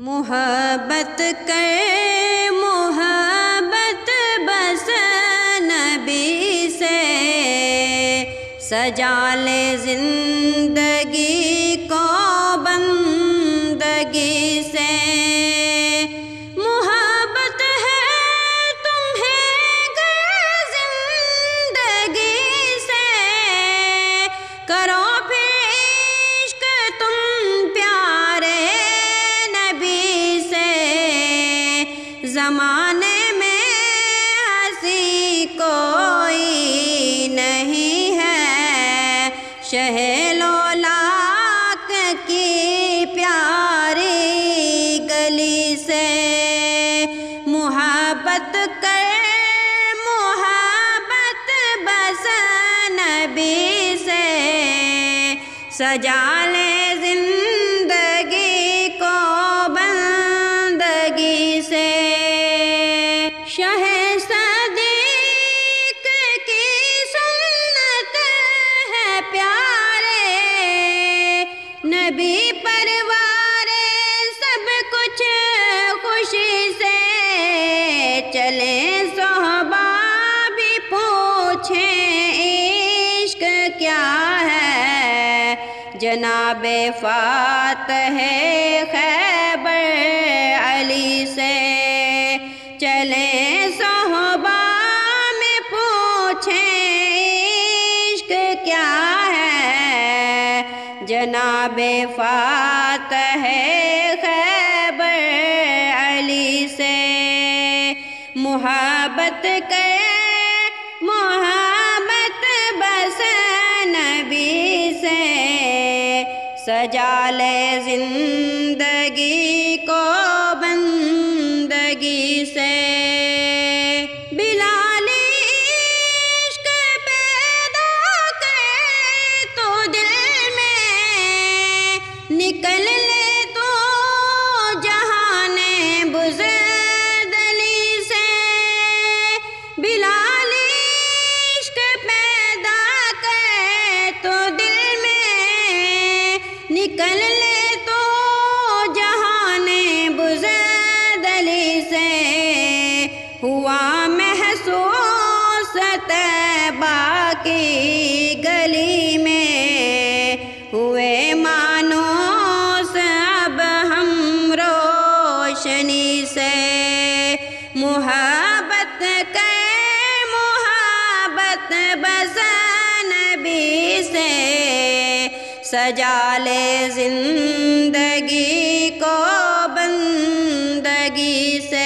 محبت کر محبت بس نبی سے، سجا لے زندگی کو بندگی سے۔ محبت ہے تمہیں گر زندگی سے، کرو پھر عشق تم پیارے نبی سے۔ زمانے میں ہنسی کوئی نہیں ہے، شہ لولاک کی پیاری گلی سے۔ محبت کر محبت بس نبی سے، سجا لے زندگی کو بندگی سے۔ شہ صدیق کی سنت ہے پیارے نبی پروارے، سب کچھ خوشی سے چلے۔ صحبہ بھی پوچھیں عشق کیا ہے، جناب فاتح خیبر علی سے چلے۔ صحبہ میں پوچھیں عشق کیا ہے، جناب فاتح خیبر علی سے۔ محبت کر محبت بس نبی سے، سجا لے زندگی کو بندگی سے۔ بلال عشق پیدا کر تو دل میں، نکل لے تو جہان بزدلی سے۔ بلال عشق پیدا کر تو دل میں، نکل لے تو جہان بزدلی سے۔ ہوا محسوس طیبہ کی گلی میں، ہوئے مانوس اب ہم روشنی سے۔ محبت کر محبت بس نبی سے، سجا لے زندگی کو بندگی سے۔